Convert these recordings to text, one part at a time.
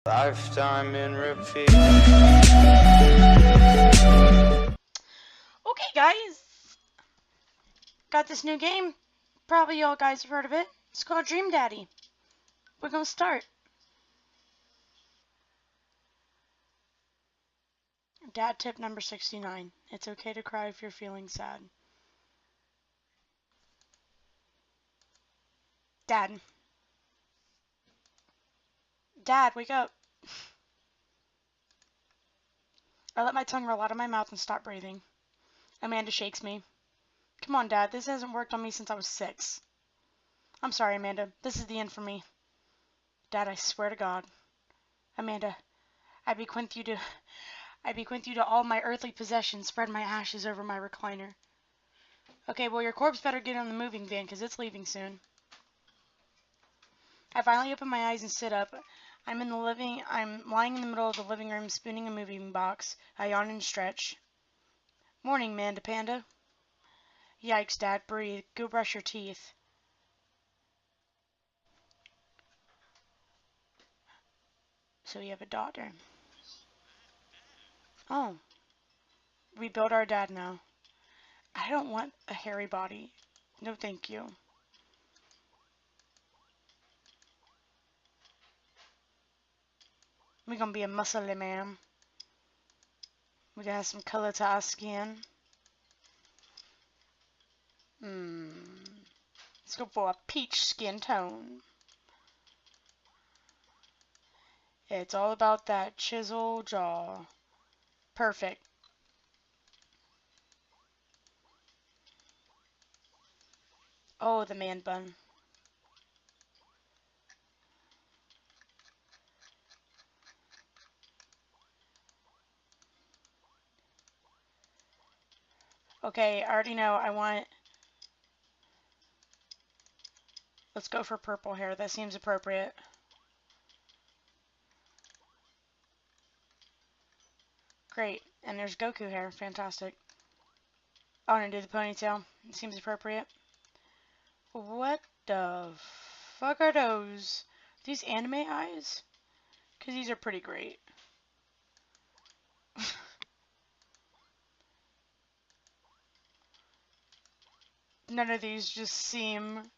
Lifetime in repeat. Okay, guys, got this new game. Probably y'all guys have heard of it. It's called Dream Daddy. We're gonna start. Dad tip number 69. It's okay to cry if you're feeling sad. Dad. Dad, wake up. I let my tongue roll out of my mouth and stop breathing. Amanda shakes me. Come on, Dad. This hasn't worked on me since I was 6. I'm sorry, Amanda. This is the end for me. Dad, I swear to God. Amanda, I bequeath you to all my earthly possessions, spread my ashes over my recliner. Okay, well, your corpse better get on the moving van, 'cause it's leaving soon. I finally open my eyes and sit up. I'm lying in the middle of the living room, spinning a moving box. I yawn and stretch. Morning, Manda Panda. Yikes, Dad, breathe. Go brush your teeth. So you have a daughter. Oh, we build our dad now. I don't want a hairy body. No, thank you. We're gonna be a muscly man. We're gonna have some color to our skin. Let's go for a peach skin tone. It's all about that chisel jaw. Perfect. Oh, the man bun. Okay, I already know I want... Let's go for purple hair. That seems appropriate. Great. And there's Goku hair. Fantastic. I want to do the ponytail. It seems appropriate. What the fuck are those? These anime eyes? Because these are pretty great. None of these just seem...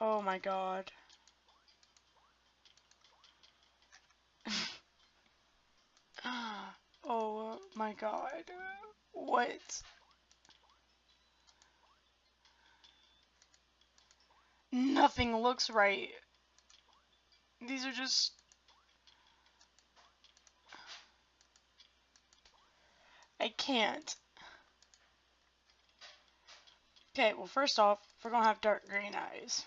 Oh my god. Oh my god. What? Nothing looks right. These are just... I can't. Okay, well first off, we're gonna have dark green eyes.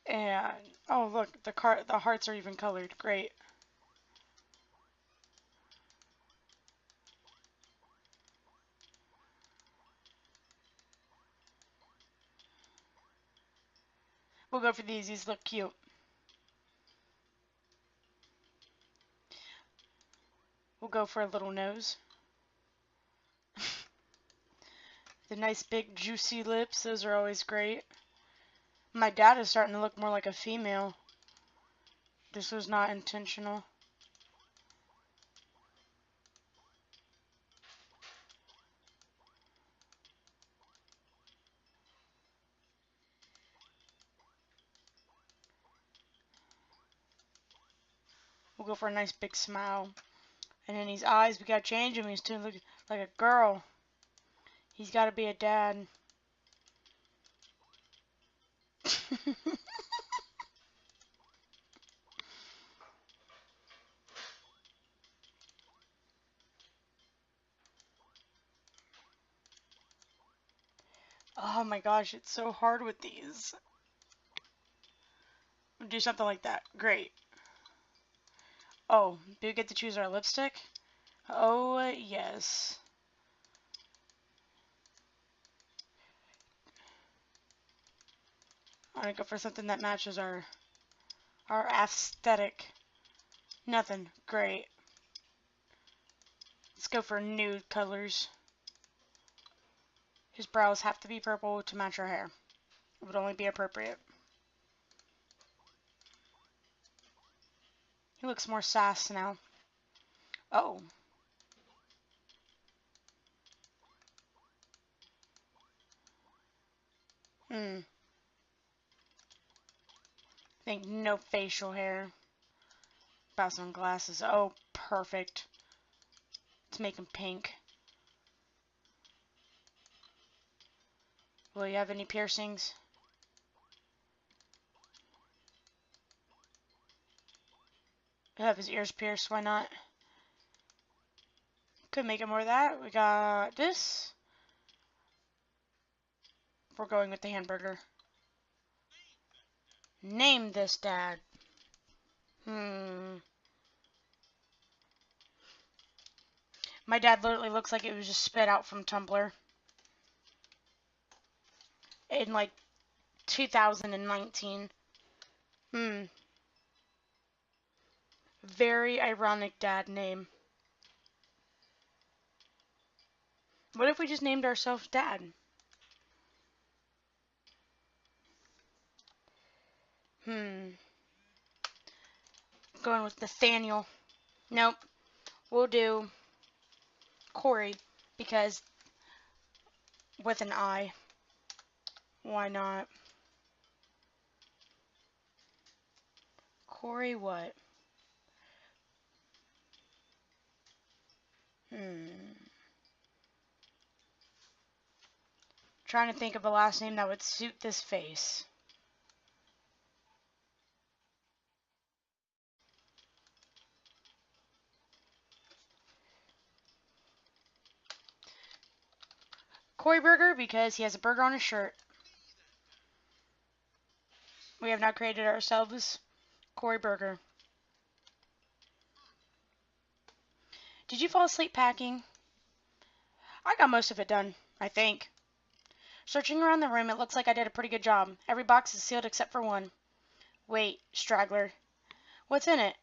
And, oh look, the hearts are even colored. Great. We'll go for these. These look cute. We'll go for a little nose. The nice big juicy lips. Those are always great. My dad is starting to look more like a female. This was not intentional. We'll go for a nice big smile. And then these eyes, we gotta change him. He's to look like a girl. He's gotta be a dad. Oh my gosh, it's so hard with these. We'll do something like that. Great. Oh, do we get to choose our lipstick? Oh, yes. I'm gonna go for something that matches our aesthetic. Nothing. Great. Let's go for nude colors. His brows have to be purple to match our hair. It would only be appropriate. He looks more sass now. Oh. I think no facial hair. About some glasses. Oh, perfect. Let's make him pink. Will you have any piercings? He'll have his ears pierced, why not? Could make it more of that. We got this. We're going with the hamburger. Name this, Dad. My dad literally looks like it was just spit out from Tumblr. In like 2019. Very ironic dad name. What if we just named ourselves Dad? Going with Nathaniel. Nope. We'll do Corey because with an I. Why not? Corey what? Trying to think of a last name that would suit this face. Corey Burger because he has a burger on his shirt. We have now created ourselves Corey Burger. Did you fall asleep packing? I got most of it done, I think. Searching around the room, it looks like I did a pretty good job. Every box is sealed except for one. Wait, straggler. What's in it?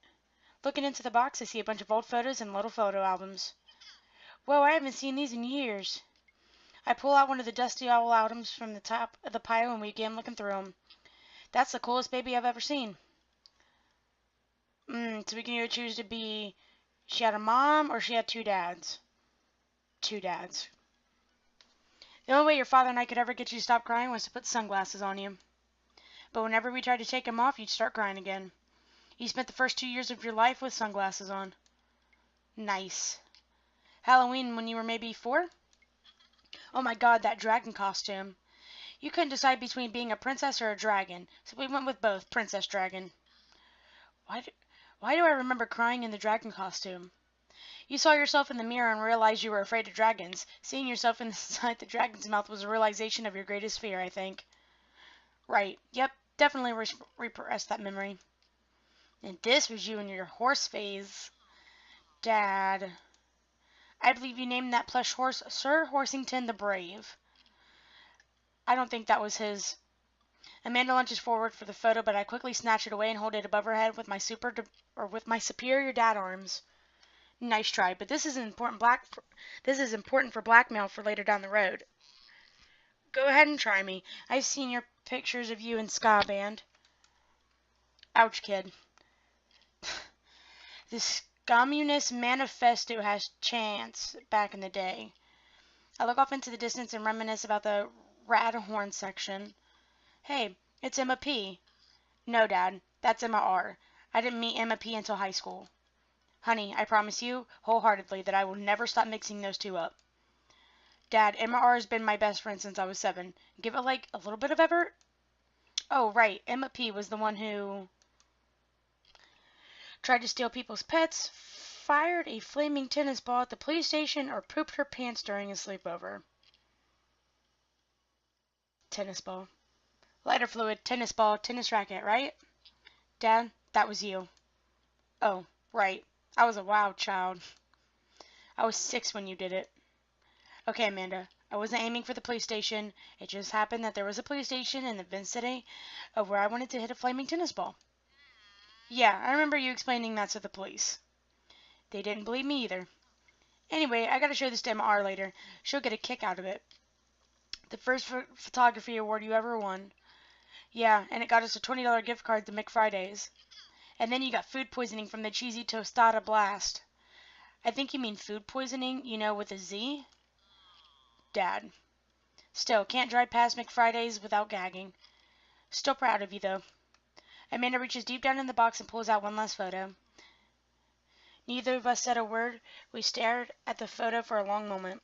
Looking into the box, I see a bunch of old photos and little photo albums. Whoa, I haven't seen these in years. I pull out one of the dusty old albums from the top of the pile and we begin looking through them. That's the coolest baby I've ever seen. So we can either choose to be she had a mom or she had two dads. Two dads. The only way your father and I could ever get you to stop crying was to put sunglasses on you. But whenever we tried to take them off, you'd start crying again. You spent the first 2 years of your life with sunglasses on. Nice. Halloween when you were maybe 4? Oh my god, that dragon costume. You couldn't decide between being a princess or a dragon, so we went with both, Princess Dragon. Why do I remember crying in the dragon costume? You saw yourself in the mirror and realized you were afraid of dragons. Seeing yourself inside the dragon's mouth was a realization of your greatest fear, I think. Right. Yep. Definitely repressed that memory. And this was you in your horse phase. Dad. I believe you named that plush horse Sir Horsington the Brave. I don't think that was his. Amanda lunges forward for the photo, but I quickly snatch it away and hold it above her head with my superior dad arms. Nice try, but this is important for blackmail for later down the road. Go ahead and try me. I've seen your pictures of you in ska band. Ouch, kid. This Communist Manifesto has chance back in the day. I look off into the distance and reminisce about the rad horn section. Hey, it's Emma P. No, Dad, that's Emma R. I didn't meet Emma P until high school. Honey, I promise you, wholeheartedly, that I will never stop mixing those two up. Dad, Emma R has been my best friend since I was 7. Give it like a little bit of effort. Oh, right, Emma P was the one who tried to steal people's pets, fired a flaming tennis ball at the police station, or pooped her pants during a sleepover. Tennis ball. Lighter fluid, tennis ball, tennis racket, right? Dad, that was you. Oh, right. I was a wild child. I was 6 when you did it. Okay, Amanda. I wasn't aiming for the police station. It just happened that there was a police station in the vicinity of where I wanted to hit a flaming tennis ball. Yeah, I remember you explaining that to the police. They didn't believe me either. Anyway, I gotta show this to Emma R later. She'll get a kick out of it. The first photography award you ever won. Yeah, and it got us a $20 gift card to McFridays. And then you got food poisoning from the cheesy tostada blast. I think you mean food poisoning, you know, with a Z? Dad. Still, can't drive past McFriday's without gagging. Still proud of you, though. Amanda reaches deep down in the box and pulls out one last photo. Neither of us said a word. We stared at the photo for a long moment.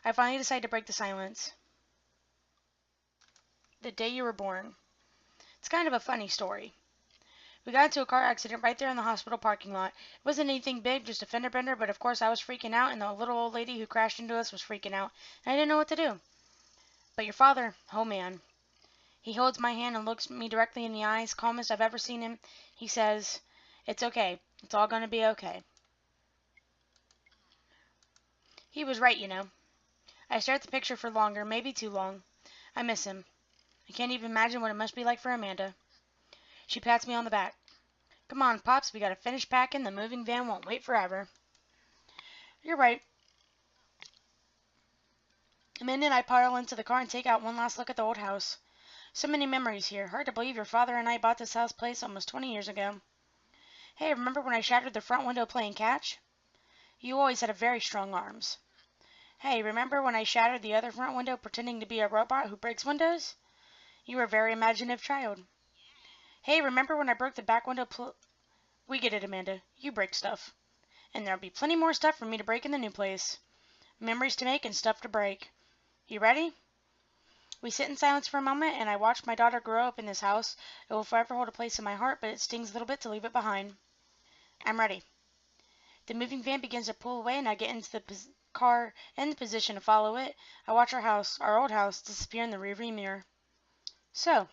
I finally decided to break the silence. The day you were born. It's kind of a funny story. We got into a car accident right there in the hospital parking lot. It wasn't anything big, just a fender bender, but of course I was freaking out, and the little old lady who crashed into us was freaking out, and I didn't know what to do. But your father, oh man. He holds my hand and looks me directly in the eyes, calmest I've ever seen him. He says, "It's okay. It's all going to be okay." He was right, you know. I stare at the picture for longer, maybe too long. I miss him. I can't even imagine what it must be like for Amanda. She pats me on the back. "Come on, Pops, we gotta finish packing. The moving van won't wait forever." You're right. Amanda and I pile into the car and take out one last look at the old house. So many memories here. Hard to believe your father and I bought this place almost 20 years ago. Hey, remember when I shattered the front window playing catch? You always had very strong arms. Hey, remember when I shattered the other front window pretending to be a robot who breaks windows? You were a very imaginative child. Hey, remember when I broke the back window We get it, Amanda. You break stuff. And there'll be plenty more stuff for me to break in the new place. Memories to make and stuff to break. You ready? We sit in silence for a moment, and I watch my daughter grow up in this house. It will forever hold a place in my heart, but it stings a little bit to leave it behind. I'm ready. The moving van begins to pull away, and I get into the car in the position to follow it. I watch our old house, disappear in the rearview mirror. So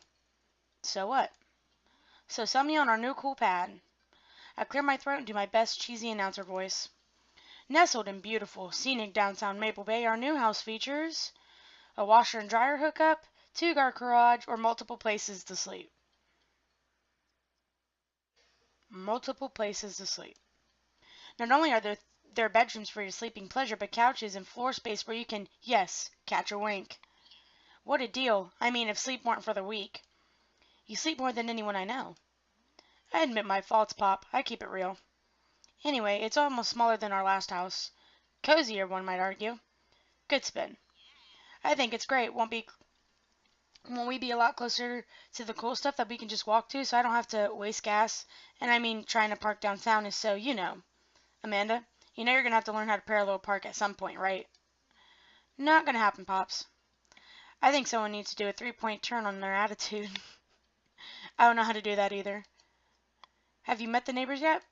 what? So sell me on our new cool pad. I clear my throat and do my best cheesy announcer voice. Nestled in beautiful, scenic downtown Maple Bay, our new house features a washer and dryer hookup, 2-car garage, or multiple places to sleep. Multiple places to sleep. Not only are there bedrooms for your sleeping pleasure, but couches and floor space where you can, yes, catch a wink. What a deal. I mean, if sleep weren't for the weak. You sleep more than anyone I know. I admit my faults, Pop. I keep it real. Anyway, it's almost smaller than our last house. Cozier, one might argue. Good spin. I think it's great. Won't we be a lot closer to the cool stuff that we can just walk to, so I don't have to waste gas? And I mean, trying to park downtown is so, you know. Amanda, you know you're going to have to learn how to parallel park at some point, right? Not going to happen, Pops. I think someone needs to do a 3-point turn on their attitude. I don't know how to do that either. Have you met the neighbors yet?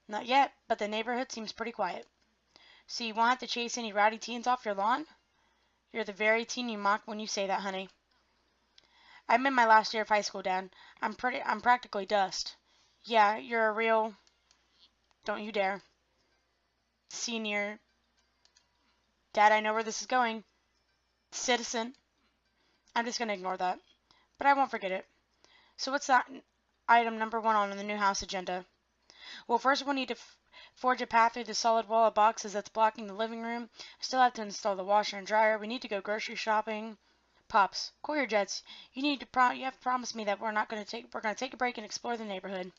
Not yet, but the neighborhood seems pretty quiet. So you won't have to chase any rowdy teens off your lawn? You're the very teen you mock when you say that, honey. I'm in my last year of high school, Dad. I'm practically dust. Yeah, you're a real... Don't you dare. Senior. Dad, I know where this is going. Citizen. I'm just going to ignore that. But I won't forget it. So what's that item number 1 on the new house agenda? Well, first we'll need to forge a path through the solid wall of boxes that's blocking the living room. I still have to install the washer and dryer. We need to go grocery shopping. Pops, cool your jets. You have to promise me that we're going to take a break and explore the neighborhood.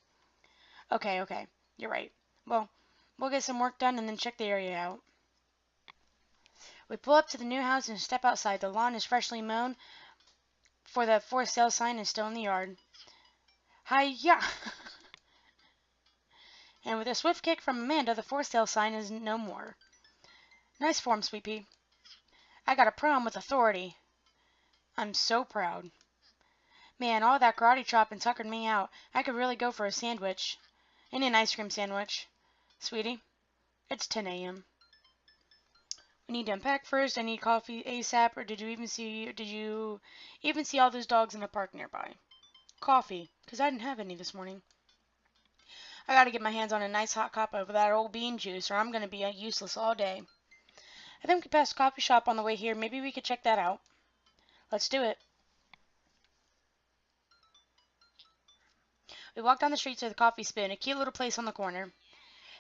Okay. You're right. Well, we'll get some work done and then check the area out. We pull up to the new house and step outside. The lawn is freshly mown, for the for sale sign is still in the yard. Hi-ya! And with a swift kick from Amanda, the for sale sign is no more. Nice form, Sweet Pea. I got a prom with authority. I'm so proud. Man, all that karate chopping tuckered me out. I could really go for a sandwich. And an ice cream sandwich. Sweetie, it's 10 a.m. We need to unpack first. I need coffee ASAP. Or did you even see all those dogs in the park nearby? Coffee, because I didn't have any this morning. I gotta get my hands on a nice hot cup of that old bean juice, or I'm gonna be useless all day. I think we passed a coffee shop on the way here. Maybe we could check that out. Let's do it. We walk down the street to the Coffee Spoon, a cute little place on the corner.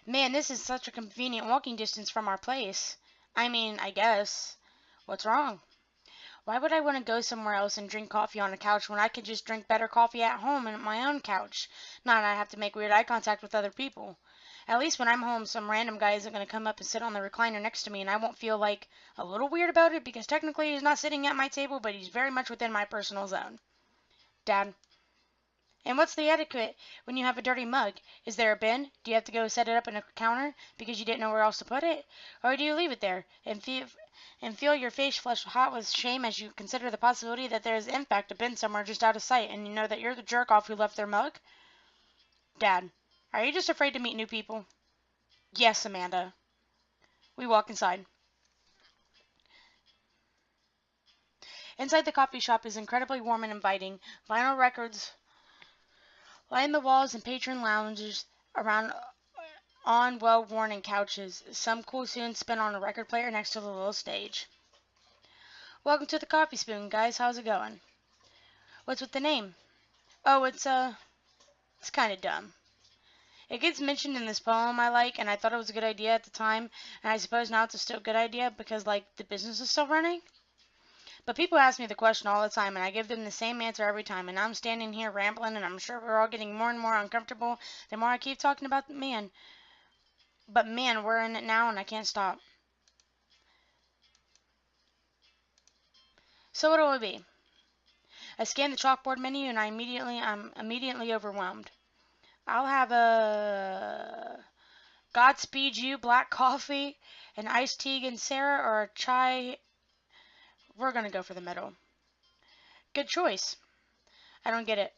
Man, this is such a convenient walking distance from our place. I mean, I guess. What's wrong? Why would I want to go somewhere else and drink coffee on a couch when I could just drink better coffee at home and at my own couch? Not that I have to make weird eye contact with other people. At least when I'm home, some random guy isn't going to come up and sit on the recliner next to me, and I won't feel like a little weird about it because technically he's not sitting at my table, but he's very much within my personal zone. Dad. And what's the etiquette when you have a dirty mug? Is there a bin? Do you have to go set it up in a counter because you didn't know where else to put it? Or do you leave it there and feel your face flush hot with shame as you consider the possibility that there is in fact a bin somewhere just out of sight and you know that you're the jerk off who left their mug? Dad, are you just afraid to meet new people? Yes, Amanda. We walk inside. Inside the coffee shop is incredibly warm and inviting. Vinyl records line the walls and patron lounges around on well-worn couches. Some cool tunes spin on a record player next to the little stage. Welcome to the Coffee Spoon, guys. How's it going? What's with the name? Oh, it's kind of dumb. It gets mentioned in this poem I like, and I thought it was a good idea at the time, and I suppose now it's a still good idea because, like, the business is still running. But people ask me the question all the time, and I give them the same answer every time, and I'm standing here rambling, and I'm sure we're all getting more and more uncomfortable the more I keep talking about the man. But man, we're in it now, and I can't stop. So what'll it be? I scan the chalkboard menu, and I'm immediately overwhelmed. I'll have a Godspeed You black coffee, an iced tea and Sarah, or a chai. We're gonna go for the middle. Good choice. I don't get it.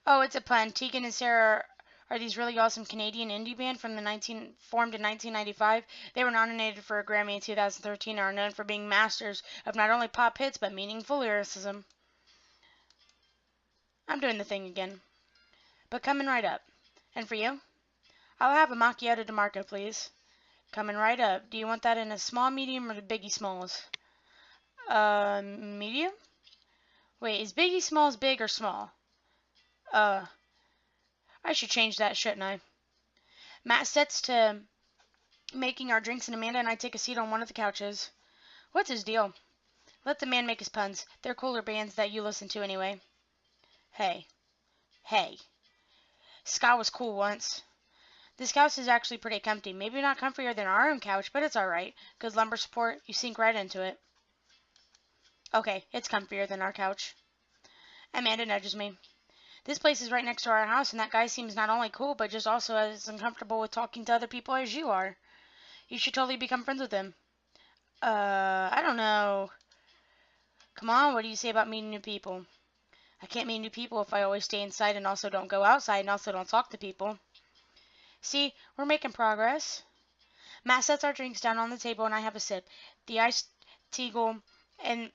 Oh, it's a pun. Tegan and Sarah are these really awesome Canadian indie band formed in 1995. They were nominated for a Grammy in 2013 and are known for being masters of not only pop hits but meaningful lyricism. I'm doing the thing again. But coming right up. And for you? I'll have a macchiato de Marco, please. Coming right up. Do you want that in a small, medium, or the Biggie Smalls? Medium? Wait, is Biggie Smalls big or small? I should change that, shouldn't I? Matt sets to making our drinks, and Amanda and I take a seat on one of the couches. What's his deal? Let the man make his puns. They're cooler bands that you listen to anyway. Hey. Ska was cool once. This couch is actually pretty comfy. Maybe not comfier than our own couch, but it's alright. Good lumbar support. You sink right into it. Okay, it's comfier than our couch. Amanda nudges me. This place is right next to our house, and that guy seems not only cool, but just also as uncomfortable with talking to other people as you are. You should totally become friends with him. I don't know. Come on, what do you say about meeting new people? I can't meet new people if I always stay inside and also don't go outside and also don't talk to people. See, we're making progress. Matt sets our drinks down on the table and I have a sip. The iced teagle and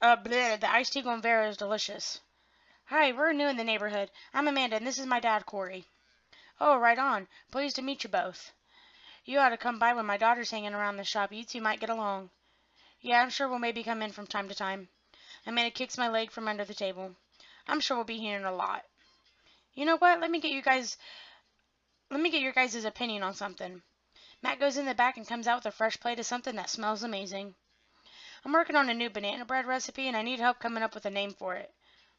the iced teagle and Vera is delicious. Hi, we're new in the neighborhood. I'm Amanda and this is my dad, Corey. Oh, right on. Pleased to meet you both. You ought to come by when my daughter's hanging around the shop. You two might get along. Yeah, I'm sure we'll maybe come in from time to time. Amanda kicks my leg from under the table. I'm sure we'll be hearing a lot. You know what? Let me get your guys' opinion on something. Matt goes in the back and comes out with a fresh plate of something that smells amazing. I'm working on a new banana bread recipe and I need help coming up with a name for it.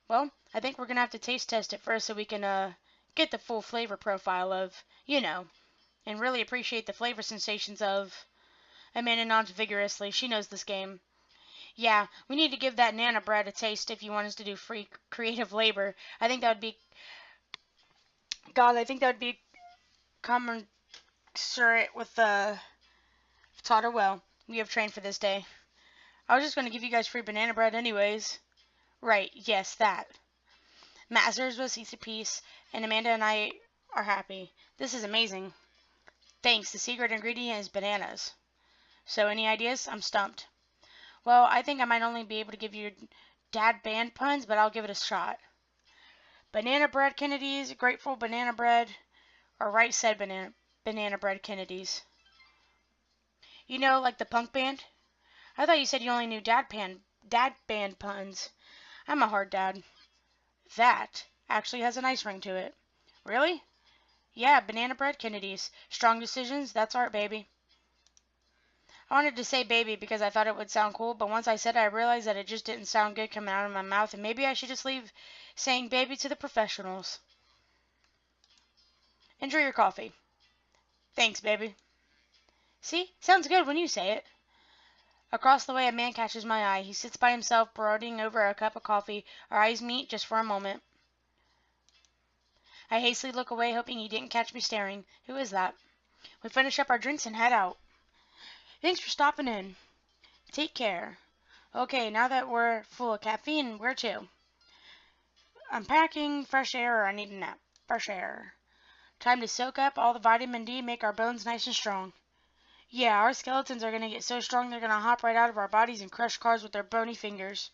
Well, I think we're going to have to taste test it first so we can get the full flavor profile of, and really appreciate the flavor sensations of. Amanda nods vigorously. She knows this game. Yeah, we need to give that Nana bread a taste if you want us to do free creative labor. I think that would be commensurate with the taught her well. We have trained for this day. I was just going to give you guys free banana bread anyways. Right, yes, that. Matt serves us each a piece, and Amanda and I are happy. This is amazing. Thanks, the secret ingredient is bananas. So, any ideas? I'm stumped. Well, I think I might only be able to give you dad band puns, but I'll give it a shot. Banana bread Kennedys, grateful banana bread, or right said banana bread Kennedys. You know, like the punk band? I thought you said you only knew dad band puns. I'm a hard dad. That actually has a nice ring to it. Really? Yeah, banana bread Kennedys. Strong decisions, that's art, baby. I wanted to say baby because I thought it would sound cool, but once I said it, I realized that it just didn't sound good coming out of my mouth, and maybe I should just leave saying baby to the professionals. Enjoy your coffee. Thanks, baby. See? Sounds good when you say it. Across the way, a man catches my eye. He sits by himself, brooding over a cup of coffee. Our eyes meet just for a moment. I hastily look away, hoping he didn't catch me staring. Who is that? We finish up our drinks and head out. Thanks for stopping in. Take care. Okay, now that we're full of caffeine, where to? I'm packing fresh air or I need a nap. Fresh air. Time to soak up all the vitamin D, make our bones nice and strong. Yeah, our skeletons are going to get so strong they're going to hop right out of our bodies and crush cars with their bony fingers.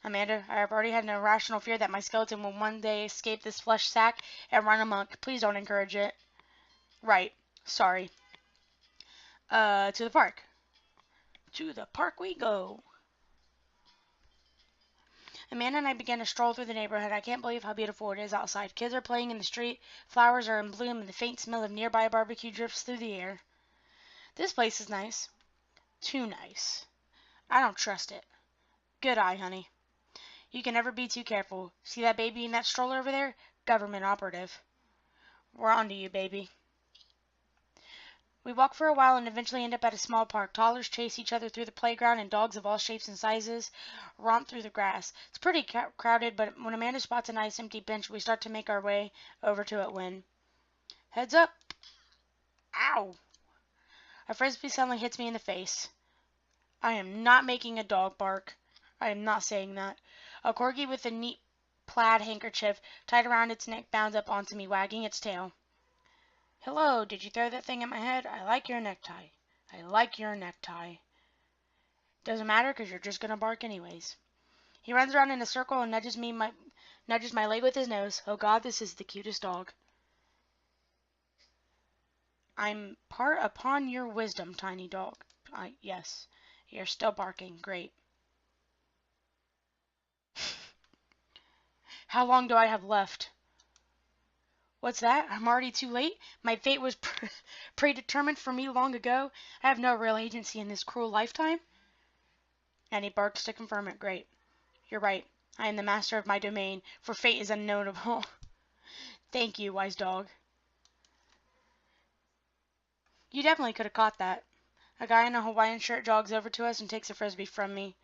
Amanda, I have already had an irrational fear that my skeleton will one day escape this flesh sack and run amok. Please don't encourage it. Right. Sorry. To the park. To the park we go. Amanda and I began to stroll through the neighborhood. I can't believe how beautiful it is outside. Kids are playing in the street, flowers are in bloom, and the faint smell of nearby barbecue drifts through the air. This place is nice. Too nice. I don't trust it. Good eye, honey. You can never be too careful. See that baby in that stroller over there? Government operative. We're on to you, baby. We walk for a while and eventually end up at a small park. Toddlers chase each other through the playground and dogs of all shapes and sizes romp through the grass. It's pretty crowded, but when Amanda spots a nice empty bench, we start to make our way over to it when... Heads up! Ow! A frisbee suddenly hits me in the face. I am not making a dog bark. I am not saying that. A corgi with a neat plaid handkerchief tied around its neck bounds up onto me, wagging its tail. Hello, did you throw that thing at my head? I like your necktie. I like your necktie. Doesn't matter because you're just going to bark anyways. He runs around in a circle and nudges my leg with his nose. Oh God, this is the cutest dog. I'm part upon your wisdom, tiny dog. Yes, you're still barking. Great. How long do I have left? What's that? I'm already too late? My fate was predetermined for me long ago? I have no real agency in this cruel lifetime? And he barks to confirm it. Great. You're right. I am the master of my domain, for fate is unknowable. Thank you, wise dog. You definitely could have caught that. A guy in a Hawaiian shirt jogs over to us and takes a frisbee from me.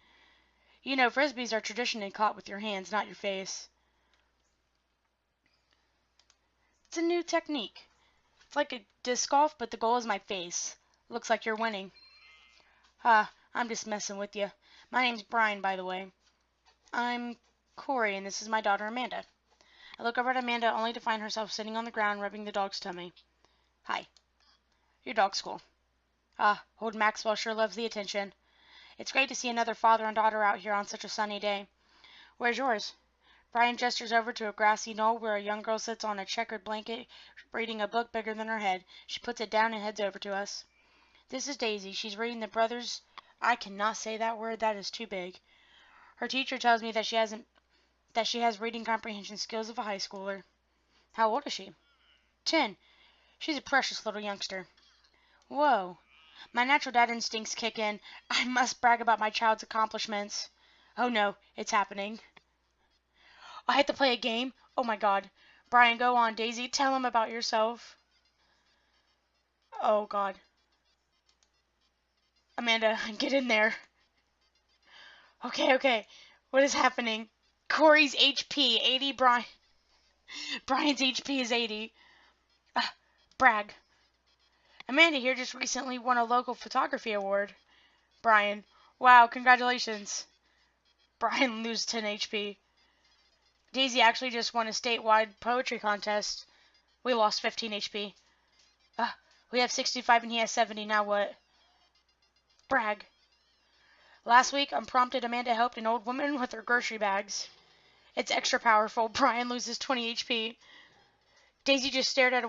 You know, frisbees are traditionally caught with your hands, not your face. It's a new technique. It's like a disc golf, but the goal is my face. Looks like you're winning. I'm just messing with you. My name's Brian, by the way. I'm Corey, and this is my daughter, Amanda. I look over at Amanda only to find herself sitting on the ground rubbing the dog's tummy. Hi. Your dog's cool. Old Maxwell sure loves the attention. It's great to see another father and daughter out here on such a sunny day. Where's yours? Brian gestures over to a grassy knoll where a young girl sits on a checkered blanket reading a book bigger than her head. She puts it down and heads over to us. This is Daisy. She's reading the Brothers... I cannot say that word. That is too big. Her teacher tells me that she has reading comprehension skills of a high schooler. How old is she? 10. She's a precious little youngster. Whoa. My natural dad instincts kick in. I must brag about my child's accomplishments. Oh no, it's happening. I have to play a game? Oh my God. Brian, go on. Daisy, tell him about yourself. Oh God. Amanda, get in there. Okay. What is happening? Corey's HP, 80, Brian's HP is 80. Brag. Amanda here just recently won a local photography award. Brian. Wow, congratulations. Brian loses 10 HP. Daisy actually just won a statewide poetry contest. We lost 15 HP. We have 65 and he has 70. Now what? Brag. Last week, unprompted, Amanda helped an old woman with her grocery bags. It's extra powerful. Brian loses 20 HP. Daisy just started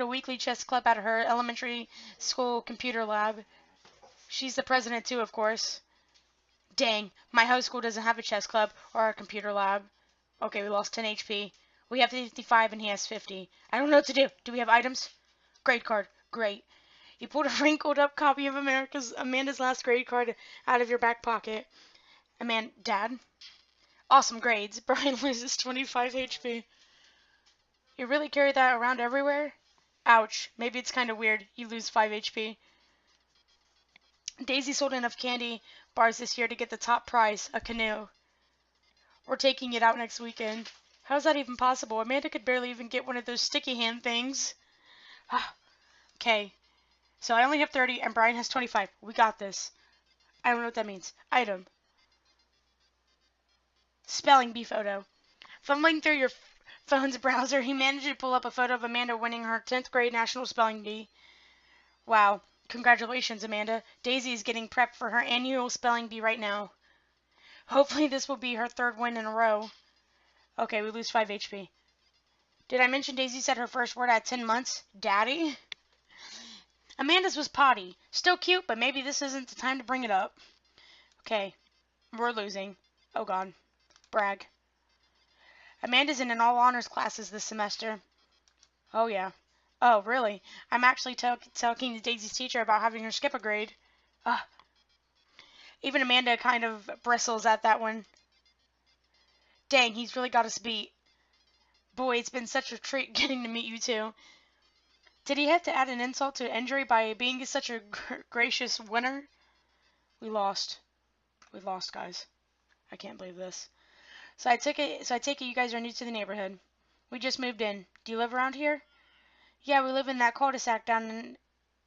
a weekly chess club at her elementary school computer lab. She's the president too, of course. Dang, my high school doesn't have a chess club or a computer lab. Okay, we lost 10 HP. We have 55 and he has 50. I don't know what to do. Do we have items? Grade card. Great. You pulled a wrinkled up copy of Amanda's last grade card out of your back pocket. Dad? Awesome grades. Brian loses 25 HP. You really carry that around everywhere? Ouch. Maybe it's kind of weird. You lose 5 HP. Daisy sold enough candy bars this year to get the top prize, a canoe. We're taking it out next weekend. How's that even possible? Amanda could barely even get one of those sticky hand things. Okay. So I only have 30 and Brian has 25. We got this. I don't know what that means. Item. Spelling bee photo. Fumbling through your phone's browser, he managed to pull up a photo of Amanda winning her 10th grade national spelling bee. Wow. Congratulations, Amanda. Daisy is getting prepped for her annual spelling bee right now. Hopefully this will be her 3rd win in a row. Okay, we lose 5 HP. Did I mention Daisy said her first word at 10 months? Daddy? Amanda's was potty. Still cute, but maybe this isn't the time to bring it up. Okay, we're losing. Oh god. Brag. Amanda's in an all-honors classes this semester. Oh yeah. Oh, really? I'm actually talking to Daisy's teacher about having her skip a grade. Even Amanda kind of bristles at that one. Dang, he's really got us beat. Boy, it's been such a treat getting to meet you two. Did he have to add an insult to injury by being such a gracious winner? We lost. We lost, guys. I can't believe this. So I take it you guys are new to the neighborhood. We just moved in. Do you live around here? Yeah, we live in that cul-de-sac down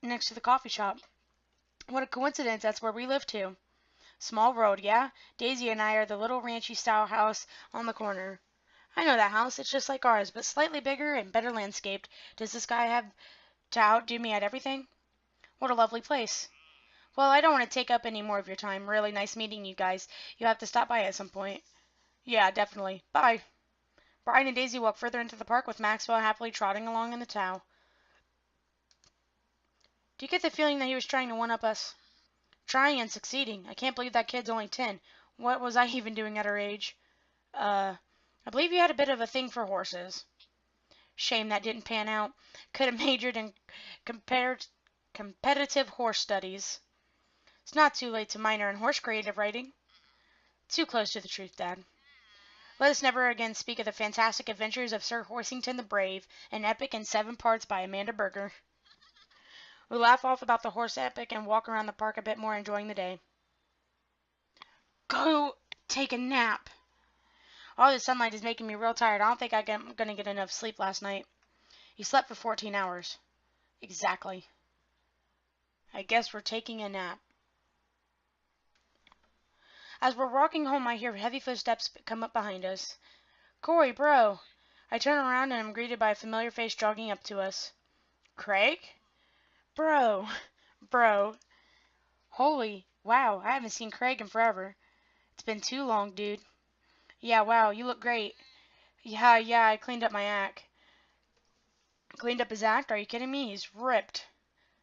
next to the coffee shop. What a coincidence, that's where we live too. Small world, yeah? Daisy and I are the little ranchy-style house on the corner. I know that house. It's just like ours, but slightly bigger and better landscaped. Does this guy have to outdo me at everything? What a lovely place. Well, I don't want to take up any more of your time. Really nice meeting you guys. You'll have to stop by at some point. Yeah, definitely. Bye. Brian and Daisy walk further into the park with Maxwell happily trotting along in the tow. Do you get the feeling that he was trying to one-up us? Trying and succeeding. I can't believe that kid's only 10. What was I even doing at her age? I believe you had a bit of a thing for horses. Shame that didn't pan out. Could have majored in competitive horse studies. It's not too late to minor in horse creative writing. Too close to the truth, Dad. Let us never again speak of the fantastic adventures of Sir Horsington the Brave, an epic in 7 parts by Amanda Berger. We laugh off about the horse epic and walk around the park a bit more, enjoying the day. Go take a nap. All the sunlight is making me real tired. I don't think I'm going to get enough sleep last night. You slept for 14 hours. Exactly. I guess we're taking a nap. As we're walking home, I hear heavy footsteps come up behind us. Corey, bro. I turn around and am greeted by a familiar face jogging up to us. Craig? Bro. Bro. Holy, wow, I haven't seen Craig in forever. It's been too long, dude. Yeah, wow, you look great. Yeah, I cleaned up my act. Cleaned up his act? Are you kidding me? He's ripped.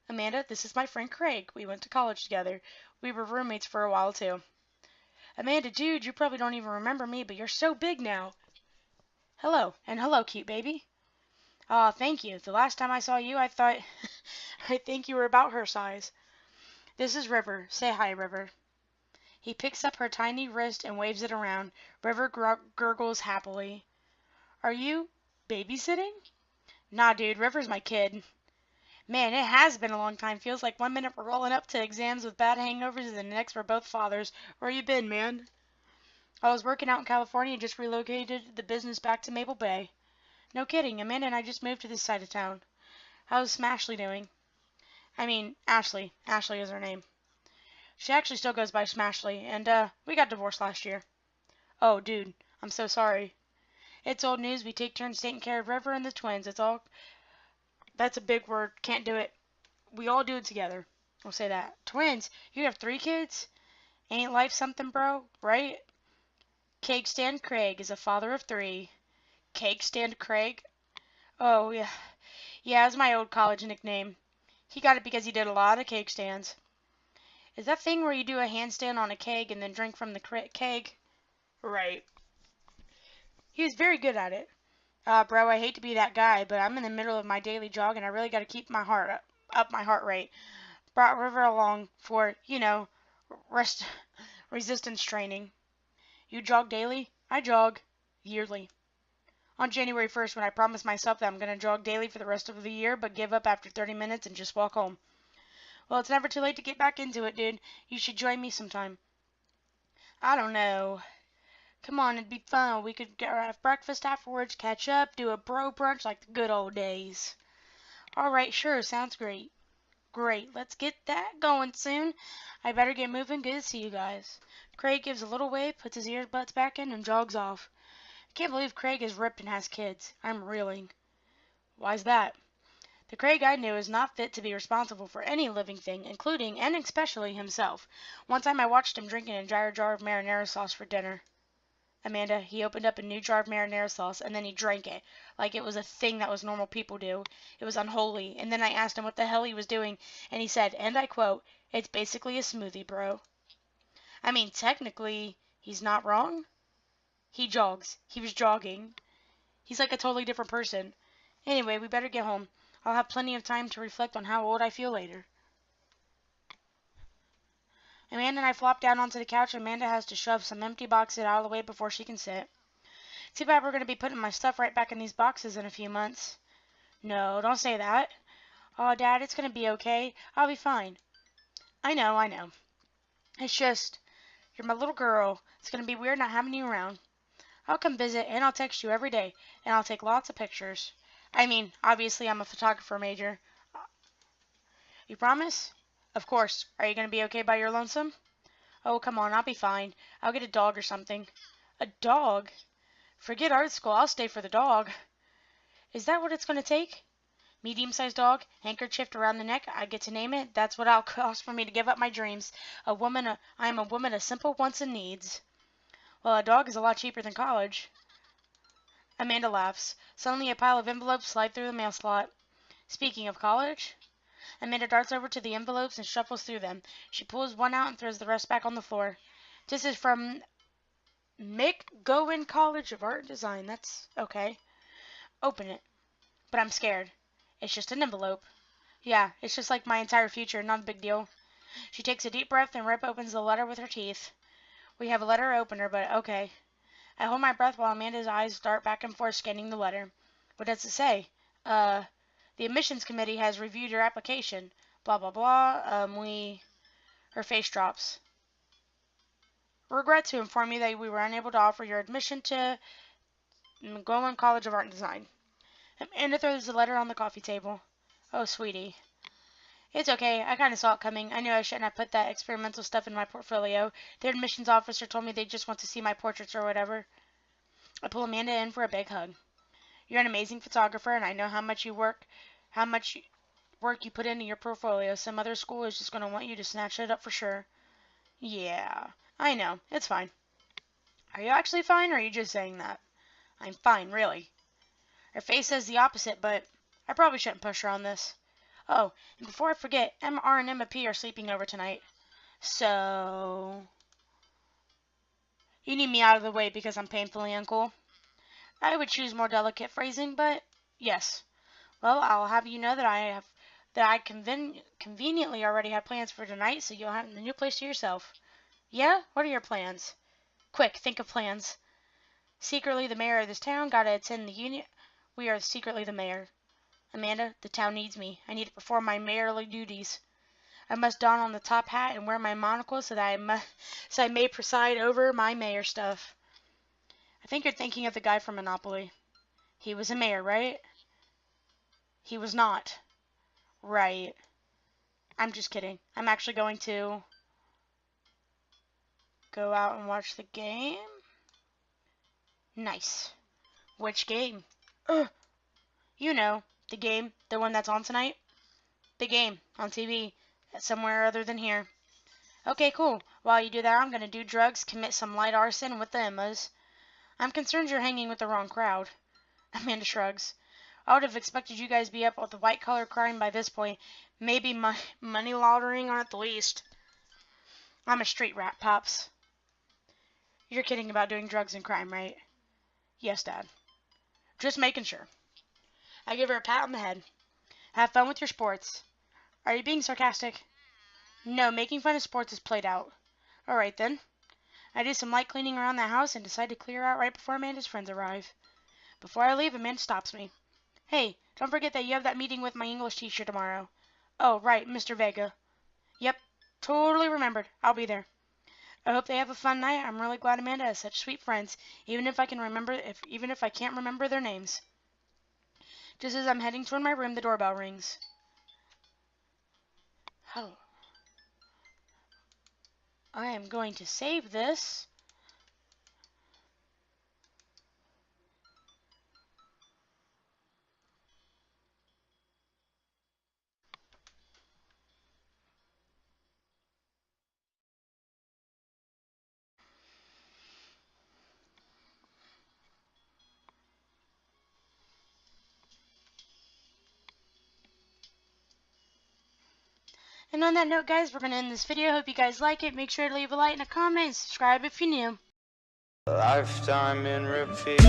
Amanda, this is my friend Craig. We went to college together. We were roommates for a while, too. Amanda, dude, you probably don't even remember me, but you're so big now. Hello, and hello, cute baby. Aw, thank you. The last time I saw you, I thought... I think you were about her size. This is River. Say hi, River. He picks up her tiny wrist and waves it around. River gurgles happily. Are you babysitting? Nah, dude, River's my kid. Man, it has been a long time. Feels like 1 minute we're rolling up to exams with bad hangovers and the next we're both fathers. Where you been, man? I was working out in California and just relocated the business back to Maple Bay. No kidding, Amanda and I just moved to this side of town. How's Smashley doing? I mean, Ashley. Ashley is her name. She actually still goes by Smashley, and we got divorced last year. Oh, dude, I'm so sorry. It's old news. We take turns taking care of River and the twins. That's a big word. Can't do it. We all do it together. We'll say that. Twins? You have 3 kids? Ain't life something, bro? Right? Cake Stand Craig is a father of 3. Cake Stand Craig? Oh, yeah. Yeah, it's my old college nickname. He got it because he did a lot of cake stands. Is that thing where you do a handstand on a keg and then drink from the keg? Right. He was very good at it. Bro, I hate to be that guy, but I'm in the middle of my daily jog and I really got to keep my heart up. up my heart rate. Brought River along for, rest resistance training. You jog daily? I jog yearly. On January 1st, when I promised myself that I'm going to jog daily for the rest of the year, but give up after 30 minutes and just walk home. Well, it's never too late to get back into it, dude. You should join me sometime. I don't know. Come on, it'd be fun. We could have breakfast afterwards, catch up, do a bro brunch like the good old days. Alright, sure, sounds great. Great, let's get that going soon. I better get moving. Good to see you guys. Craig gives a little wave, puts his earbuds back in, and jogs off. I can't believe Craig is ripped and has kids. I'm reeling. Why's that? The Craig I knew is not fit to be responsible for any living thing, including and especially himself. One time I watched him drinking an entire jar of marinara sauce for dinner. Amanda, he opened up a new jar of marinara sauce, and then he drank it, like it was a thing that was normal people do. It was unholy, and then I asked him what the hell he was doing, and he said, and I quote, "It's basically a smoothie, bro." I mean, technically, he's not wrong. He jogs. He was jogging. He's like a totally different person. Anyway, we better get home. I'll have plenty of time to reflect on how old I feel later. Amanda and I flop down onto the couch. Amanda has to shove some empty boxes out of the way before she can sit. Too bad we're going to be putting my stuff right back in these boxes in a few months. No, don't say that. Oh, Dad, it's going to be okay. I'll be fine. I know. It's just, you're my little girl. It's going to be weird not having you around. I'll come visit, and I'll text you every day, and I'll take lots of pictures. I mean, obviously I'm a photographer major. You promise? Of course. Are you going to be okay by your lonesome? Oh, come on, I'll be fine. I'll get a dog or something. A dog? Forget art school, I'll stay for the dog. Is that what it's going to take? Medium-sized dog, handkerchiefed around the neck, I get to name it. That's what it'll cost for me to give up my dreams. I am a woman of simple wants and needs. Well, a dog is a lot cheaper than college. Amanda laughs. Suddenly a pile of envelopes slide through the mail slot. Speaking of college, Amanda darts over to the envelopes and shuffles through them. She pulls one out and throws the rest back on the floor. This is from McGowan College of Art and Design. That's okay. Open it. But I'm scared. It's just an envelope. Yeah, it's just like my entire future. Not a big deal. She takes a deep breath and rip opens the letter with her teeth. We have a letter opener, but okay. I hold my breath while Amanda's eyes dart back and forth scanning the letter. What does it say? The admissions committee has reviewed your application. Blah, blah, blah. Her face drops. Regret to inform you that we were unable to offer your admission to McGowan College of Art and Design. Amanda throws the letter on the coffee table. Oh, sweetie. It's okay. I kind of saw it coming. I knew I shouldn't have put that experimental stuff in my portfolio. The admissions officer told me they just want to see my portraits or whatever. I pull Amanda in for a big hug. You're an amazing photographer, and I know how much work you put into your portfolio. Some other school is just going to want you to snatch it up for sure. Yeah, I know. It's fine. Are you actually fine, or are you just saying that? I'm fine, really. Her face says the opposite, but I probably shouldn't push her on this. Oh, and before I forget, MR and Emma P are sleeping over tonight. So, you need me out of the way because I'm painfully uncool? I would choose more delicate phrasing, but yes. Well, I'll have you know that I conveniently already have plans for tonight, so you'll have the new place to yourself. Yeah? What are your plans? Quick, think of plans. Secretly the mayor of this town, gotta attend the union. We are secretly the mayor. Amanda, the town needs me. I need to perform my mayorly duties. I must don on the top hat and wear my monocle so that I may preside over my mayor stuff. I think you're thinking of the guy from Monopoly. He was a mayor, right? He was not. Right. I'm just kidding. I'm actually going to go out and watch the game. Nice. Which game? Ugh. You know, the game, the one that's on tonight. The game, on TV, somewhere other than here. Okay, cool. While you do that, I'm going to do drugs, commit some light arson with the Emmas. I'm concerned you're hanging with the wrong crowd. Amanda shrugs. I would have expected you guys to be up with the white-collar crime by this point. Maybe money laundering at the least. I'm a street rat, Pops. You're kidding about doing drugs and crime, right? Yes, Dad. Just making sure. I give her a pat on the head. Have fun with your sports. Are you being sarcastic? No, making fun of sports is played out. Alright then. I do some light cleaning around the house and decide to clear out right before Amanda's friends arrive. Before I leave, Amanda stops me. Hey, don't forget that you have that meeting with my English teacher tomorrow. Oh, right, Mr. Vega. Yep, totally remembered. I'll be there. I hope they have a fun night. I'm really glad Amanda has such sweet friends, even if I can't remember their names. Just as I'm heading toward my room, the doorbell rings. Hello. I am going to save this. And on that note, guys, we're going to end this video. Hope you guys like it. Make sure to leave a like and a comment and subscribe if you're new. A lifetime in repeat.